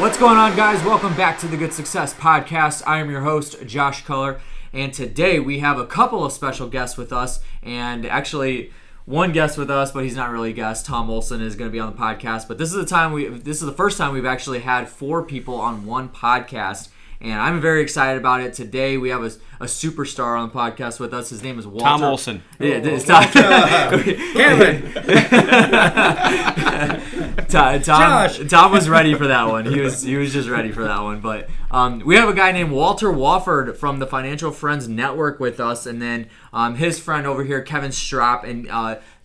What's going on, guys? Welcome back to the Good Success Podcast. I am your host, Josh Culler, and today we have a couple of special guests with us, and actually one guest with us, but he's not really a guest. Tom Olson is going to be on the podcast, but this is the first time we've actually had 4 people on one podcast, and I'm very excited about it. Today we have a superstar on the podcast with us. His name is Walter. Tom Olson. Yeah, it's Tom. Tom was ready for that one. He was just ready for that one. But we have a guy named Walter Wofford from the Financial Friends Network with us, and then his friend over here, Kevin Strapp, and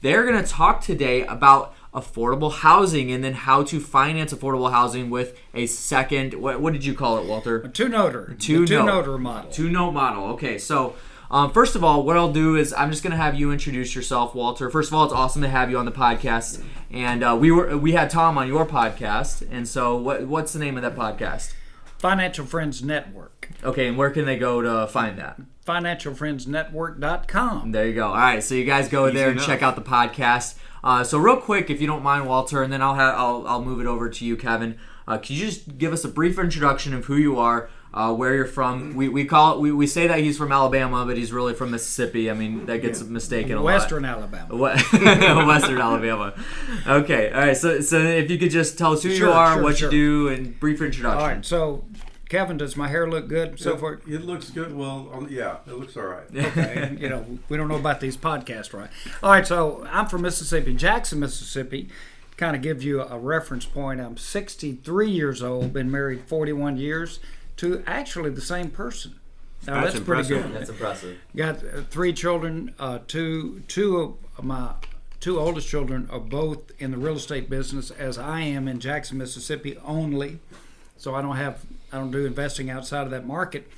they're going to talk today about affordable housing and then how to finance affordable housing with a second. What did you call it, Walter? A two-noter. Two-noter model. Two-note model. Okay, so. First of all, what I'll do is I'm just gonna have you introduce yourself, Walter. First of all, it's awesome to have you on the podcast, and we had Tom on your podcast, and so what's the name of that podcast? Financial Friends Network. Okay, and where can they go to find that? FinancialFriendsNetwork.com. There you go. All right, so you guys go there and check out the podcast. So real quick, if you don't mind, Walter, and then I'll move it over to you, Kevin. Could you just give us a brief introduction of who you are? Where you're from. We say that he's from Alabama, but he's really from Mississippi. I mean, that gets mistaken a lot. Western Alabama. Western Alabama. Okay, all right. So if you could just tell us who you are, what you do, and brief introduction. All right. So, Kevin, does my hair look good so far? It looks good. Well, yeah, it looks all right. Okay. We don't know about these podcasts, right? All right. So I'm from Mississippi, Jackson, Mississippi. Kind of give you a reference point. I'm 63 years old. Been married 41 years. To actually the same person. Now that's pretty good. That's impressive. Got 3 children. Two of my 2 oldest children are both in the real estate business, as I am in Jackson, Mississippi only. So I don't do investing outside of that market.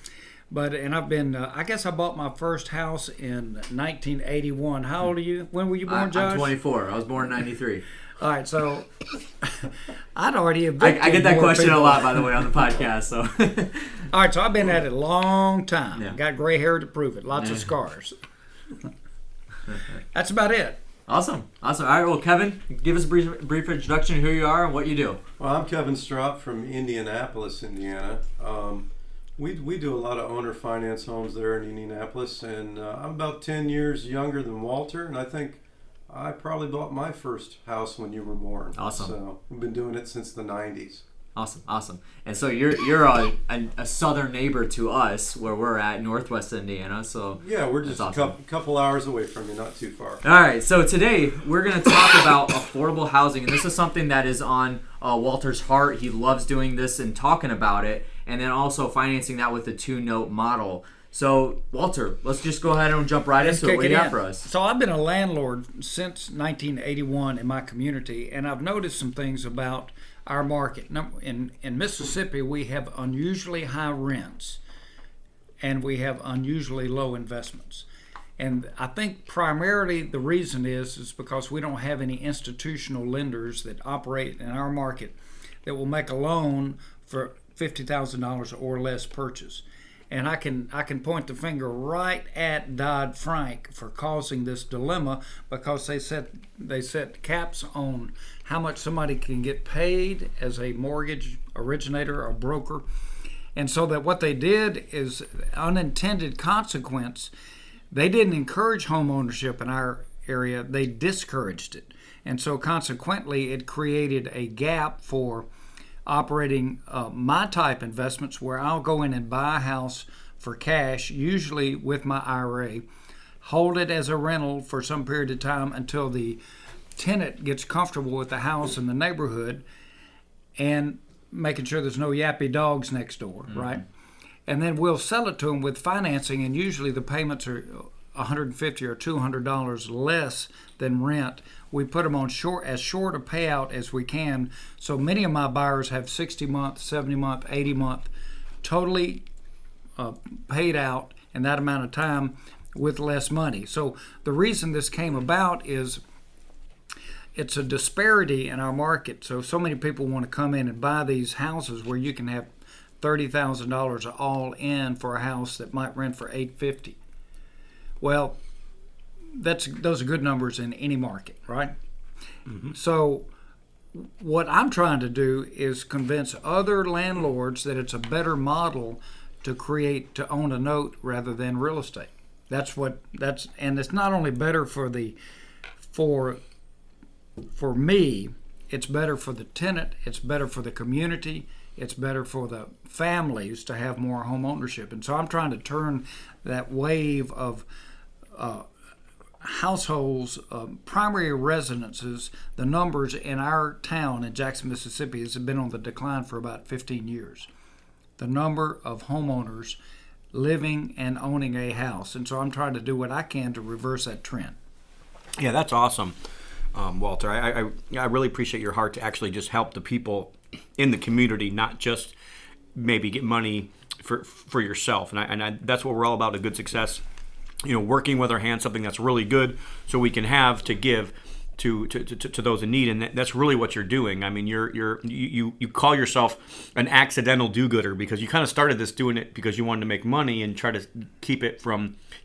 And I've been. I guess I bought my first house in 1981. How old are you? When were you born, Josh? I'm 24. I was born in 93. All right, so I'd already evicted I get that question people. a lot, by the way, on the podcast. So, all right, so I've been at it a long time. Yeah. Got gray hair to prove it. Lots of scars. That's about it. Awesome. All right, well, Kevin, give us a brief introduction of who you are and what you do. Well, I'm Kevin Strapp from Indianapolis, Indiana. We do a lot of owner finance homes there in Indianapolis, and I'm about 10 years younger than Walter, and I think I probably bought my first house when you were born. Awesome. So we've been doing it since the 90s. Awesome. And so you're a southern neighbor to us where we're at, Northwest Indiana. So yeah, we're just a couple hours away from you, not too far. All right, so today we're going to talk about affordable housing, and this is something that is on Walter's heart. He loves doing this and talking about it, and then also financing that with the 2-note model. So, Walter, let's just go ahead and jump right into it. What do you got for us? So, I've been a landlord since 1981 in my community, and I've noticed some things about our market. In Mississippi, we have unusually high rents, and we have unusually low investments. And I think primarily the reason is because we don't have any institutional lenders that operate in our market that will make a loan for $50,000 or less purchase. And I can point the finger right at Dodd-Frank for causing this dilemma, because they set caps on how much somebody can get paid as a mortgage originator or broker. And so that what they did is unintended consequence. They didn't encourage home ownership in our area, they discouraged it. And so consequently it created a gap for operating my type investments, where I'll go in and buy a house for cash, usually with my IRA, hold it as a rental for some period of time until the tenant gets comfortable with the house and the neighborhood, and making sure there's no yappy dogs next door, right? And then we'll sell it to them with financing, and usually the payments are $150 or $200 less than rent. We put them on as short a payout as we can. So many of my buyers have 60-month, 70-month, 80-month, totally paid out in that amount of time with less money. So the reason this came about is it's a disparity in our market. So many people want to come in and buy these houses where you can have $30,000 all in for a house that might rent for $850. Well, those are good numbers in any market, right? Mm-hmm. So what I'm trying to do is convince other landlords that it's a better model to own a note rather than real estate. And it's not only better for me, it's better for the tenant, it's better for the community, it's better for the families to have more home ownership. And so I'm trying to turn that wave of households, primary residences, the numbers in our town in Jackson, Mississippi has been on the decline for about 15 years. The number of homeowners living and owning a house. And so I'm trying to do what I can to reverse that trend. Yeah, that's awesome, Walter. I really appreciate your heart to actually just help the people in the community, not just maybe get money for yourself. And that's what we're all about, a good success. Working with our hands, something that's really good so we can have to give to those in need, and that's really what you're doing. I mean, you call yourself an accidental do-gooder because you kind of started this doing it because you wanted to make money and try to keep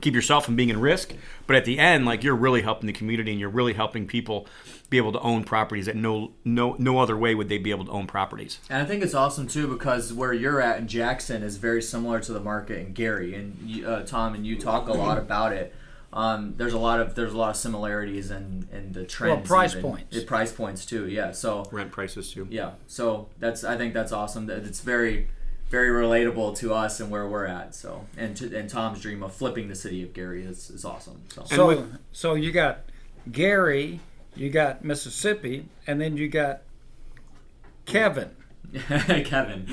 yourself from being in risk. But at the end, like, you're really helping the community and you're really helping people be able to own properties that no other way would they be able to own properties. And I think it's awesome too because where you're at in Jackson is very similar to the market in Gary, and Tom and you talk a lot about it. There's a lot of similarities in the trends. Well, price points. Price points too, yeah. So rent prices too. Yeah. So I think that's awesome. It's very, very relatable to us and where we're at. So and Tom's dream of flipping the city of Gary is awesome. So you got Gary, you got Mississippi, and then you got Kevin. Kevin.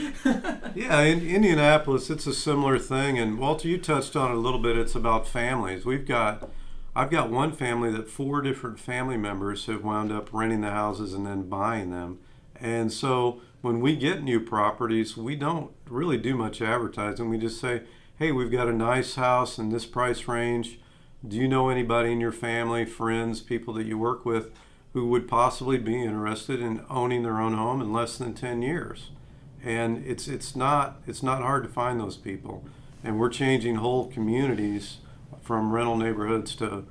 Yeah, in Indianapolis, it's a similar thing. And Walter, you touched on it a little bit. It's about families. I've got one family that 4 different family members have wound up renting the houses and then buying them. And so when we get new properties, we don't really do much advertising. We just say, hey, we've got a nice house in this price range. Do you know anybody in your family, friends, people that you work with who would possibly be interested in owning their own home in less than 10 years? And it's not hard to find those people. And we're changing whole communities from rental neighborhoods to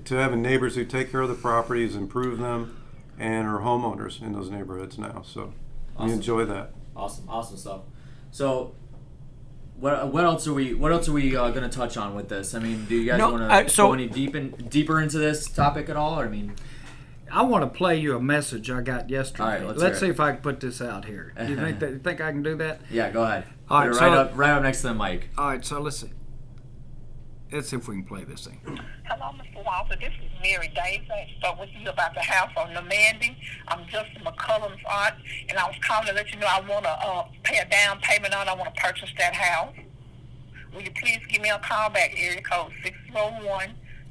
having neighbors who take care of the properties, improve them, and are homeowners in those neighborhoods now. So we enjoy that. Awesome stuff. So what else are we going to touch on with this? I mean, do you guys want to go any deeper into this topic at all? Or, I mean, I want to play you a message I got yesterday. All right, let's see if I can put this out here. Do you think I can do that? Yeah, go ahead. All right, right up next to the mic. All right, so let's see. Let's see if we can play this thing. Hello, Mr. Walter. This is Mary Davis. I spoke with you about the house on the Mandy. I'm Justin McCullum's aunt, and I was calling to let you know I want to pay a down payment on. I want to purchase that house. Will you please give me a call back? Area code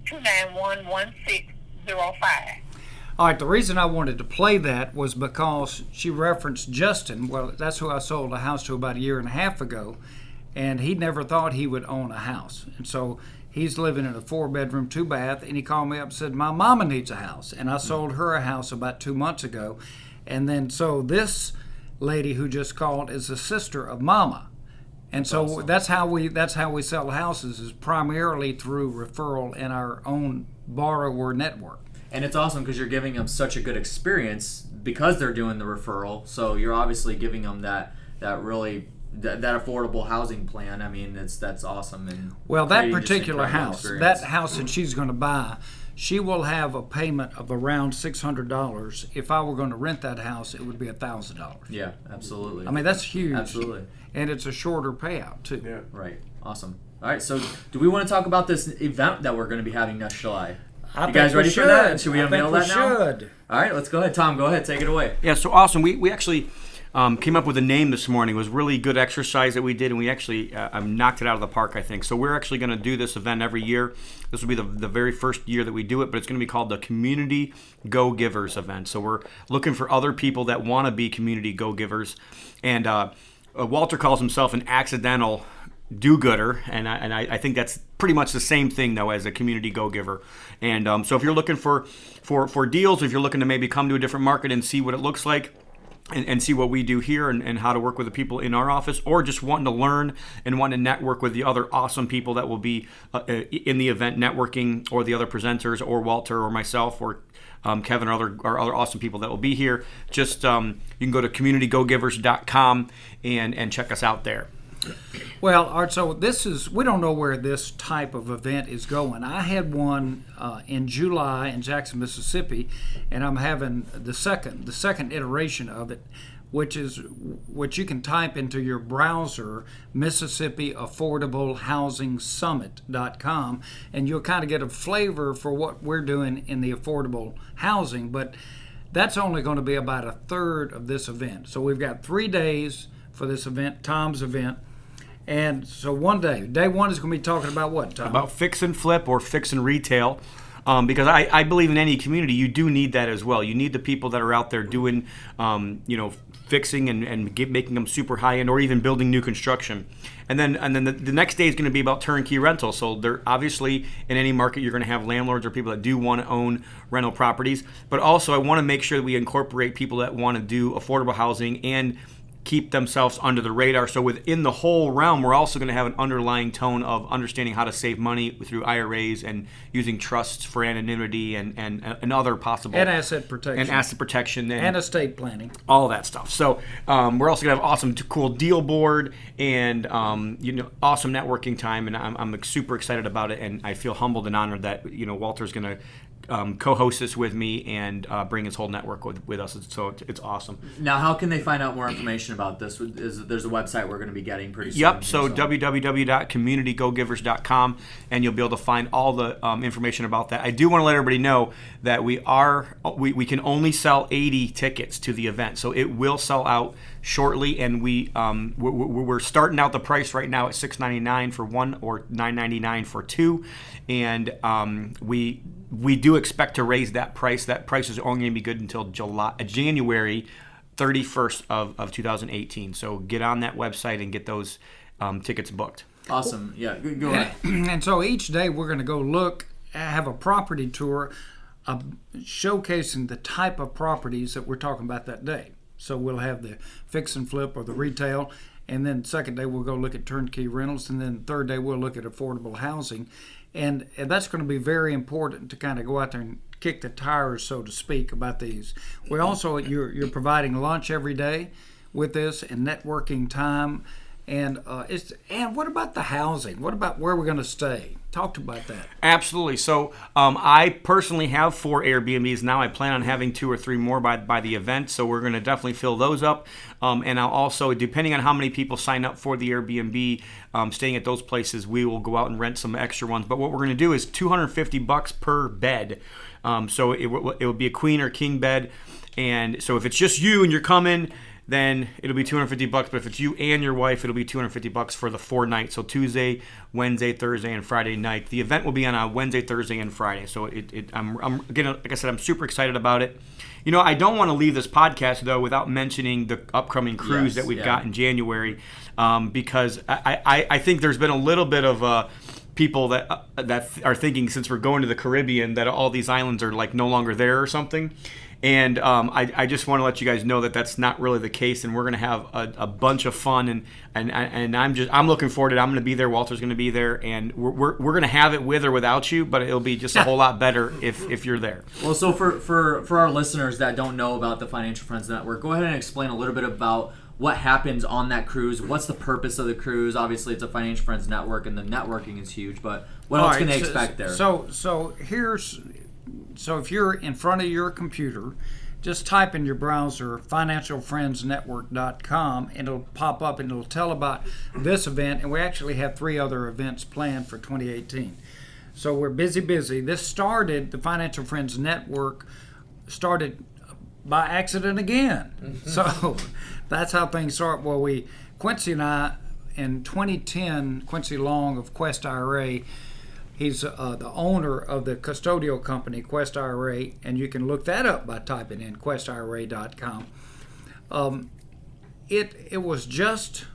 601-291-1605. All right, the reason I wanted to play that was because she referenced Justin. Well, that's who I sold a house to about 1.5 years ago, and he never thought he would own a house. And so he's living in a 4-bedroom, 2-bath, and he called me up and said, my mama needs a house. And I sold her a house about 2 months ago. And then so this lady who just called is the sister of mama. And so awesome. that's how we sell houses, is primarily through referral and our own borrower network. And it's awesome because you're giving them such a good experience because they're doing the referral. So you're obviously giving them that affordable housing plan. I mean, that's awesome. And well, that particular house, that house that she's going to buy, she will have a payment of around $600. If I were going to rent that house, it would be $1,000. Yeah, absolutely. I mean, that's huge. Absolutely. And it's a shorter payout too. Yeah. Right. Awesome. All right. So, do we want to talk about this event that we're going to be having next July? You guys ready for that? Should we unveil that now? Should. All right, let's go ahead. Tom, go ahead. Take it away. Yeah, so awesome. We actually came up with a name this morning. It was really good exercise that we did, and we actually knocked it out of the park, I think. So we're actually going to do this event every year. This will be the very first year that we do it, but it's going to be called the Community Go-Givers event. So we're looking for other people that want to be community go-givers. And Walter calls himself an accidental do-gooder, and I think that's pretty much the same thing, though, as a community go-giver. And so if you're looking for deals, if you're looking to maybe come to a different market and see what it looks like, and see what we do here and how to work with the people in our office, or just wanting to learn and wanting to network with the other awesome people that will be in the event networking, or the other presenters, or Walter or myself, or Kevin, or other awesome people that will be here, just you can go to communitygogivers.com and check us out there. Well, Art, so we don't know where this type of event is going. I had one in July in Jackson, Mississippi, and I'm having the second iteration of it, which you can type into your browser, MississippiAffordableHousingSummit.com, and you'll kind of get a flavor for what we're doing in the affordable housing. But that's only going to be about a third of this event. So we've got 3 days for this event, Tom's event. And so day one is going to be talking about what, Tom? About fix and flip, or fix and retail. Because I believe in any community, you do need that as well. You need the people that are out there doing, fixing and making them super high end, or even building new construction. And then the next day is going to be about turnkey rental. So there, obviously, in any market, you're going to have landlords or people that do want to own rental properties. But also, I want to make sure that we incorporate people that want to do affordable housing and keep themselves under the radar. So within the whole realm, we're also going to have an underlying tone of understanding how to save money through IRAs and using trusts for anonymity and other possible... And asset protection. And estate planning. All that stuff. So we're also going to have awesome, cool deal board and awesome networking time. And I'm super excited about it. And I feel humbled and honored that Walter's going to co-host this with me and bring his whole network with us. So it's awesome. Now, how can they find out more information about this? There's a website we're going to be getting pretty soon. Yep, so www.communitygogivers.com, and you'll be able to find all the information about that. I do want to let everybody know that we can only sell 80 tickets to the event, so it will sell out shortly, and we're starting out the price right now at $6.99 for one, or $9.99 for two, and we do expect to raise that price. That price is only going to be good until January 31st of 2018. So get on that website and get those tickets booked. Awesome. Yeah, go ahead. And so each day we're going to go have a property tour showcasing the type of properties that we're talking about that day. So we'll have the fix and flip or the retail, and then second day we'll go look at turnkey rentals, and then third day we'll look at affordable housing. And that's going to be very important to kind of go out there and kick the tires, so to speak, about these. We also, you're providing lunch every day with this, and networking time. And what about the housing? What about where we're going to stay? Talk about that. Absolutely. So I personally have 4 Airbnbs now. I plan on having 2 or 3 more by the event, so we're going to definitely fill those up. And I'll also, depending on how many people sign up for the Airbnb, staying at those places, we will go out and rent some extra ones. But what we're going to do is $250 per bed. So it will be a queen or king bed. And so if it's just you and you're coming, then it'll be $250. But if it's you and your wife, it'll be $250 for the 4 nights. So Tuesday, Wednesday, Thursday, and Friday night. The event will be on a Wednesday, Thursday, and Friday. So I'm again, like I said, I'm super excited about it. I don't want to leave this podcast though without mentioning the upcoming cruise that we've got in January, because I think there's been a little bit of people that are thinking, since we're going to the Caribbean, that all these islands are like no longer there or something. And I just want to let you guys know that that's not really the case, and we're going to have a bunch of fun, and I'm looking forward to it. I'm going to be there. Walter's going to be there, and we're going to have it with or without you, but it'll be just a whole lot better if you're there. Well, so for our listeners that don't know about the Financial Friends Network, go ahead and explain a little bit about what happens on that cruise. What's the purpose of the cruise? Obviously, it's a Financial Friends Network, and the networking is huge. But what else can they expect there? So if you're in front of your computer, just type in your browser financialfriendsnetwork.com, and it'll pop up and it'll tell about this event. And we actually have 3 other events planned for 2018. So we're busy. The Financial Friends Network started by accident again. Mm-hmm. So that's how things start. Well, Quincy and I, in 2010, Quincy Long of Quest IRA, he's the owner of the custodial company, Quest IRA, and you can look that up by typing in questira.com. It was just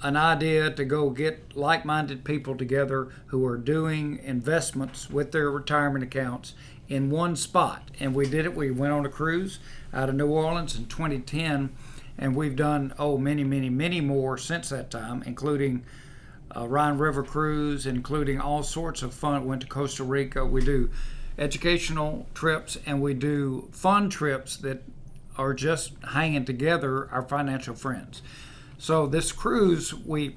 an idea to go get like-minded people together who are doing investments with their retirement accounts in one spot. And we did it. We went on a cruise out of New Orleans in 2010, and we've done, many more since that time, including Rhine River Cruise, including all sorts of fun. Went to Costa Rica. We do educational trips, and we do fun trips that are just hanging together, our financial friends. So this cruise, we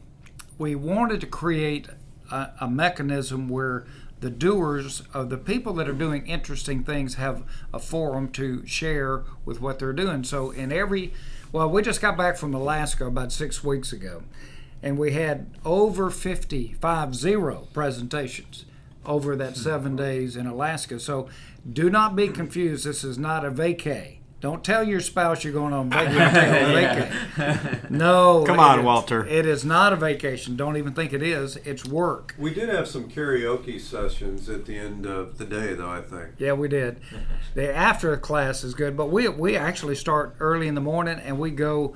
wanted to create a mechanism where the doers, the people that are doing interesting things, have a forum to share with what they're doing. So we just got back from Alaska about 6 weeks ago, and we had over 50 presentations over that 7 days in Alaska. So do not be confused. This is not a vacay. Don't tell your spouse you're going on vacay. No. Come on, Walter. It is not a vacation. Don't even think it is. It's work. We did have some karaoke sessions at the end of the day, though, I think. Yeah, we did. The after class is good, but we actually start early in the morning, and we go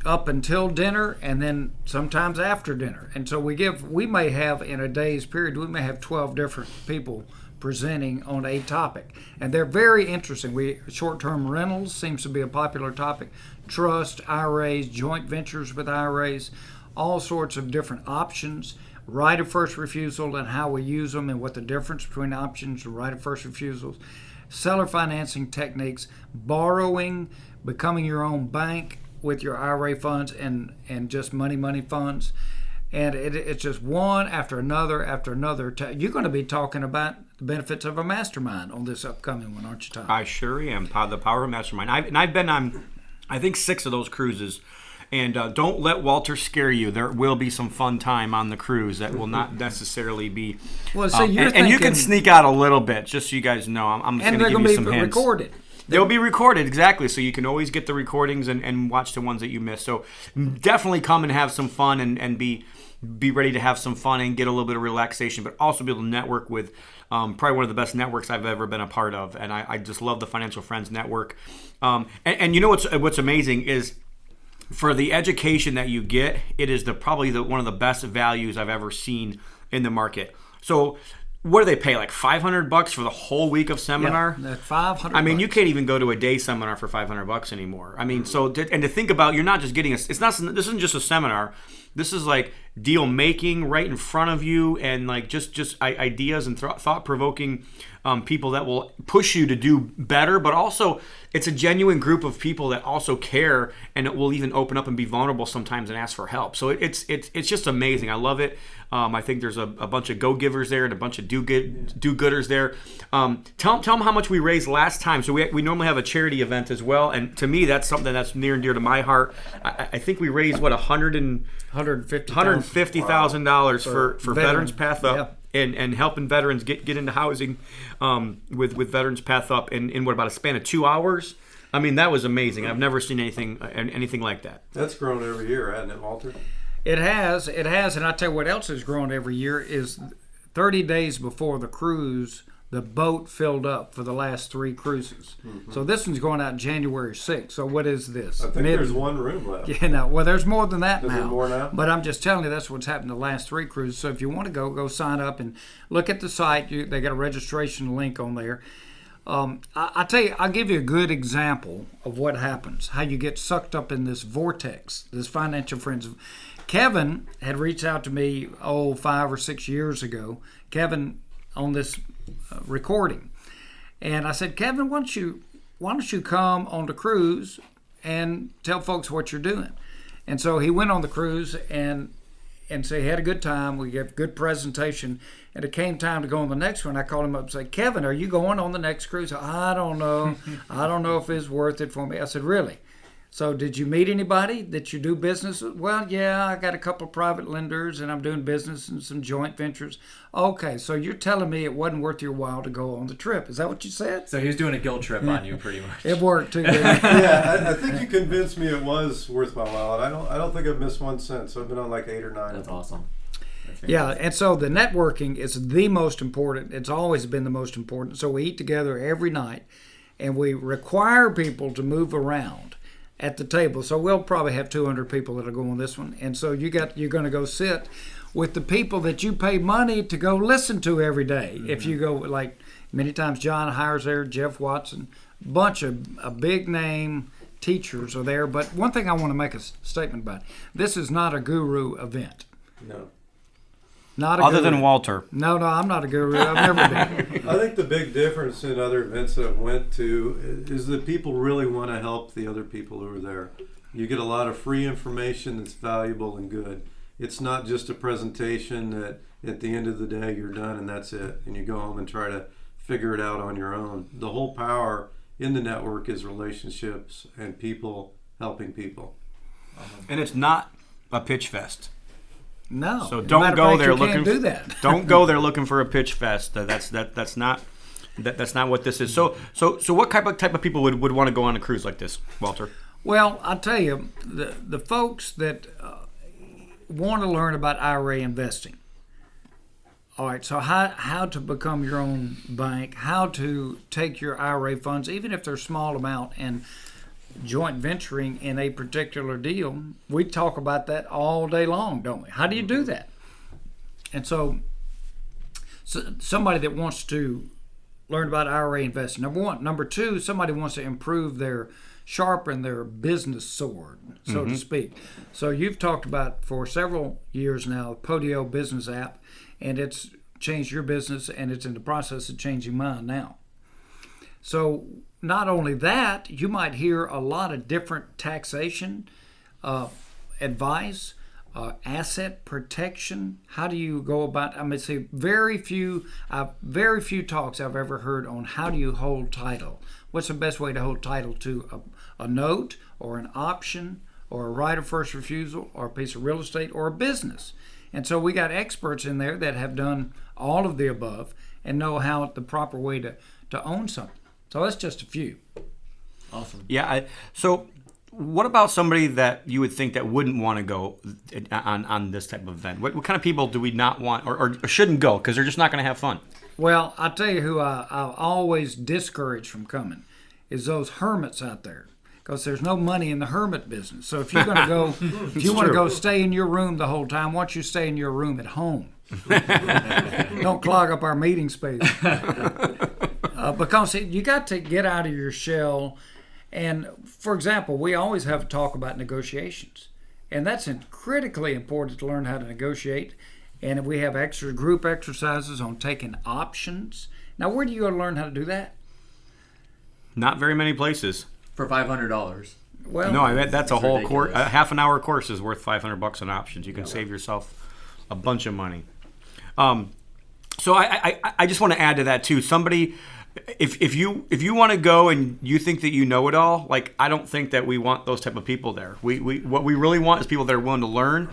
up until dinner, and then sometimes after dinner. And so we may have, in a day's period, we may have 12 different people presenting on a topic, and they're very interesting. Short-term rentals seems to be a popular topic, trust, IRAs, joint ventures with IRAs, all sorts of different options, right of first refusal and how we use them and what the difference between options and right of first refusals, seller financing techniques, borrowing, becoming your own bank with your IRA funds and just money funds. And it's just one after another after another. You're going to be talking about the benefits of a mastermind on this upcoming one, aren't you, Tom? I sure am. The power of mastermind. I've been on, I think, 6 of those cruises. And don't let Walter scare you. There will be some fun time on the cruise that will not necessarily be. Well, so you're and you can sneak out a little bit, just so you guys know. I'm just going to give you some hints. And they're going to be recorded. They'll be recorded, exactly, so you can always get the recordings and watch the ones that you missed. So definitely come and have some fun and be ready to have some fun and get a little bit of relaxation, but also be able to network with probably one of the best networks I've ever been a part of. And I just love the Financial Friends Network. And you know what's amazing is for the education that you get, it is probably one of the best values I've ever seen in the market. So what do they pay, like $500 for the whole week of seminar? Yeah, $500. I mean, you can't even go to a day seminar for $500 anymore. I mean, to think about, you're not just getting this isn't just a seminar. This is like deal making right in front of you, and like just ideas and thought provoking people that will push you to do better. But also, it's a genuine group of people that also care, and it will even open up and be vulnerable sometimes and ask for help. So it's just amazing. I love it. I think there's a bunch of go-givers there and a bunch of do-gooders there. Tell them how much we raised last time. So we normally have a charity event as well, and to me that's something that's near and dear to my heart. I think we raised $150,000 for Veterans Path Up. Yeah. And helping veterans get into housing with Veterans Path Up in what, about a span of 2 hours? I mean, that was amazing. I've never seen anything like that. That's grown every year, hasn't it, Walter? It has, and I tell you what else has grown every year is 30 days before the cruise, the boat filled up for the last 3 cruises. Mm-hmm. So this one's going out January 6th. So what is this? I think there's one room left. Yeah, no, well, there's more than that now. Is there more now? But I'm just telling you, that's what's happened the last 3 cruises. So if you want to go sign up and look at the site. They got a registration link on there. I tell you, I'll give you a good example of what happens, how you get sucked up in this vortex, this financial friends. Kevin had reached out to me 5 or 6 years ago. Kevin on this recording, and I said, Kevin, why don't you come on the cruise and tell folks what you're doing? And so he went on the cruise and so he had a good time. We gave a good presentation, and it came time to go on the next one. I called him up and said, Kevin, are you going on the next cruise? I don't know. I don't know if it's worth it for me. I said, really? So did you meet anybody that you do business with? Well, yeah, I got a couple of private lenders, and I'm doing business in some joint ventures. Okay, so you're telling me it wasn't worth your while to go on the trip. Is that what you said? So he was doing a guilt trip on you, pretty much. It worked, too. Yeah, I think you convinced me it was worth my while. And I don't think I've missed one since. I've been on like 8 or 9. That's awesome. Yeah, and so the networking is the most important. It's always been the most important. So we eat together every night, and we require people to move around. at the table. So we'll probably have 200 people that are going on this one. And so you're going to go sit with the people that you pay money to go listen to every day. Mm-hmm. If you go, like many times John hires there, Jeff Watson, bunch of a big name teachers are there. But one thing I want to make a statement about, this is not a guru event. No. Not a Other guru. than Walter. No, I'm not a guru. I've never been. I think the big difference in other events that I've went to is that people really want to help the other people who are there. You get a lot of free information that's valuable and good. It's not just a presentation that at the end of the day you're done and that's it, and you go home and try to figure it out on your own. The whole power in the network is relationships and people helping people. And it's not a pitch fest. No. So don't go there looking. Do that. Don't go there looking for a pitch fest. That's not what this is. So what type of people would want to go on a cruise like this, Walter? Well, I'll tell you, the folks that want to learn about IRA investing. All right, so how to become your own bank, how to take your IRA funds, even if they're small amount, and joint venturing in a particular deal. We talk about that all day long, don't we? How do you do that? And so somebody that wants to learn about IRA investing, number one. Number two, somebody wants to sharpen their business sword, so to speak. So you've talked about for several years now, Podio business app, and it's changed your business, and it's in the process of changing mine now. So not only that, you might hear a lot of different taxation advice, asset protection. How do you go about? I mean, say very few talks I've ever heard on how do you hold title. What's the best way to hold title to a note or an option or a right of first refusal or a piece of real estate or a business? And so we got experts in there that have done all of the above and know how the proper way to own something. So that's just a few. Awesome. Yeah. So what about somebody that you would think that wouldn't want to go on this type of event? What kind of people do we not want or shouldn't go because they're just not going to have fun? Well, I'll tell you who I always discourage from coming is those hermits out there, because there's no money in the hermit business. So if you're going to go, if you want to go stay in your room the whole time, why don't you stay in your room at home? Don't clog up our meeting space. Because you got to get out of your shell. And for example, we always have a talk about negotiations, and that's critically important to learn how to negotiate. And we have extra group exercises on taking options. Now, where do you learn how to do that? Not very many places. For $500. Well, no, that's a whole course. ridiculous. A half an hour course is worth $500 on options. You can save yourself a bunch of money. So I just want to add to that too. Somebody, if you want to go and you think that you know it all, like I don't think that we want those type of people there. What we really want is people that are willing to learn,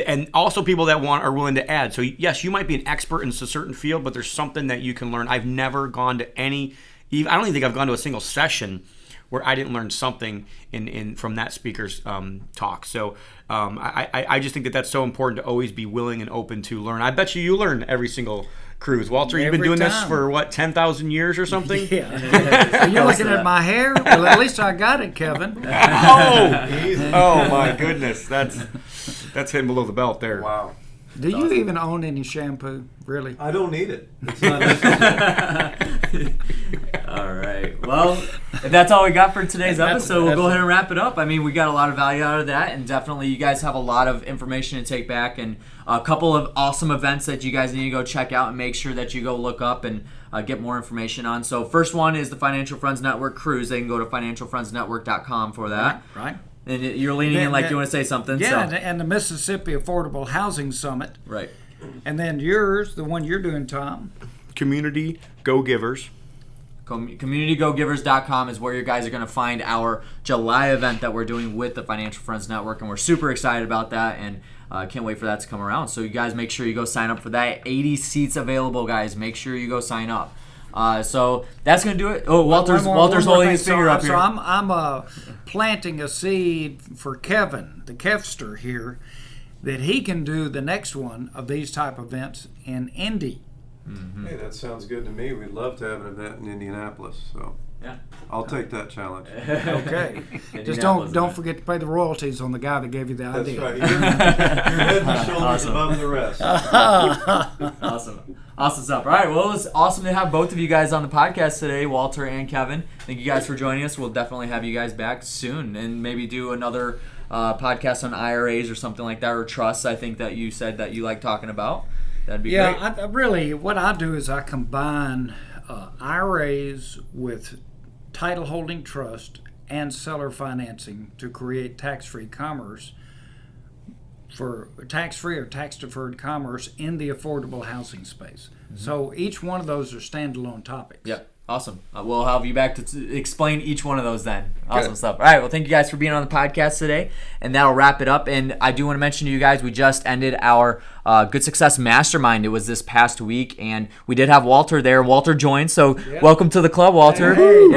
and also people that are willing to add. So yes, you might be an expert in a certain field, but there's something that you can learn. I've never gone to any. I don't even think I've gone to a single session where I didn't learn something from that speaker's talk. So I just think that that's so important to always be willing and open to learn. I bet you learn every single cruise. Walter, you've been doing this for what, 10,000 years or something? Yeah. Are you looking at my hair? Well, at least I got it, Kevin. Oh my goodness, that's hitting below the belt there. Wow. Do you even own any shampoo, really? I don't need it. It's not necessary. All right. Well, if that's all we got for today's episode, we'll go ahead and wrap it up. I mean, we got a lot of value out of that, and definitely you guys have a lot of information to take back and a couple of awesome events that you guys need to go check out and make sure that you go look up and get more information on. So first one is the Financial Friends Network Cruise. They can go to financialfriendsnetwork.com for that. Right. And you're leaning in like you want to say something. Yeah, so. And the Mississippi Affordable Housing Summit. Right. And then yours, the one you're doing, Tom. Community Go Givers. CommunityGoGivers.com is where you guys are going to find our July event that we're doing with the Financial Friends Network, and we're super excited about that, and can't wait for that to come around. So you guys make sure you go sign up for that. 80 seats available, guys. Make sure you go sign up. So that's going to do it. Oh, Walter's holding his finger up here. So I'm planting a seed for Kevin, the Kevster here, that he can do the next one of these type events in Indy. Mm-hmm. Hey, that sounds good to me. We'd love to have an event in Indianapolis. So Yeah. I'll take that challenge. Okay. Just Indianapolis don't event. forget to pay the royalties on the guy that gave you the That's idea. right. Your head and shoulders Awesome. above the rest. Awesome stuff. All right, well, it's awesome to have both of you guys on the podcast today, Walter and Kevin. Thank you guys for joining us. We'll definitely have you guys back soon and maybe do another podcast on IRAs or something like that, or trusts. I think that you said that you like talking about. That'd be great. Yeah, I really, what I do is I combine IRAs with title holding trust and seller financing to create tax-free commerce for tax-free or tax-deferred commerce in the affordable housing space. So each one of those are standalone topics. Yep. Awesome. We'll have you back to explain each one of those then. Awesome stuff. All right. Well, thank you guys for being on the podcast today. And that'll wrap it up. And I do want to mention to you guys, we just ended our Good Success Mastermind. It was this past week. And we did have Walter there. Walter joined. So welcome to the club, Walter. He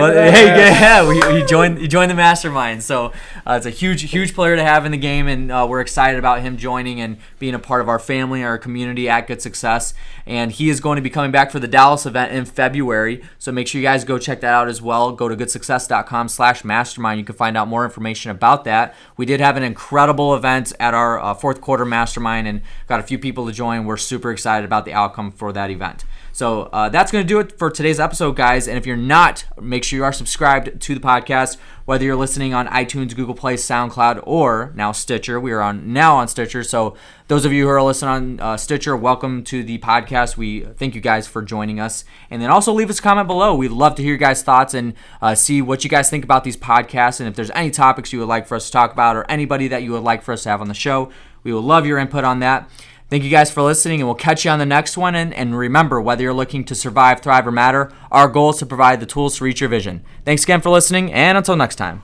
joined the Mastermind. So it's a huge player to have in the game. And we're excited about him joining and being a part of our family, our community at Good Success. And he is going to be coming back for the Dallas event in February. So make sure you guys go check that out as well. Go to goodsuccess.com/mastermind. You can find out more information about that. We did have an incredible event at our fourth quarter mastermind and got a few people to join. We're super excited about the outcome for that event. So that's going to do it for today's episode, guys. And if you're not, make sure you are subscribed to the podcast, whether you're listening on iTunes, Google Play, SoundCloud, or now Stitcher. We are now on Stitcher. So those of you who are listening on Stitcher, welcome to the podcast. We thank you guys for joining us. And then also leave us a comment below. We'd love to hear your guys' thoughts and see what you guys think about these podcasts. And if there's any topics you would like for us to talk about or anybody that you would like for us to have on the show, we will love your input on that. Thank you guys for listening, and we'll catch you on the next one. And remember, whether you're looking to survive, thrive, or matter, our goal is to provide the tools to reach your vision. Thanks again for listening, and until next time.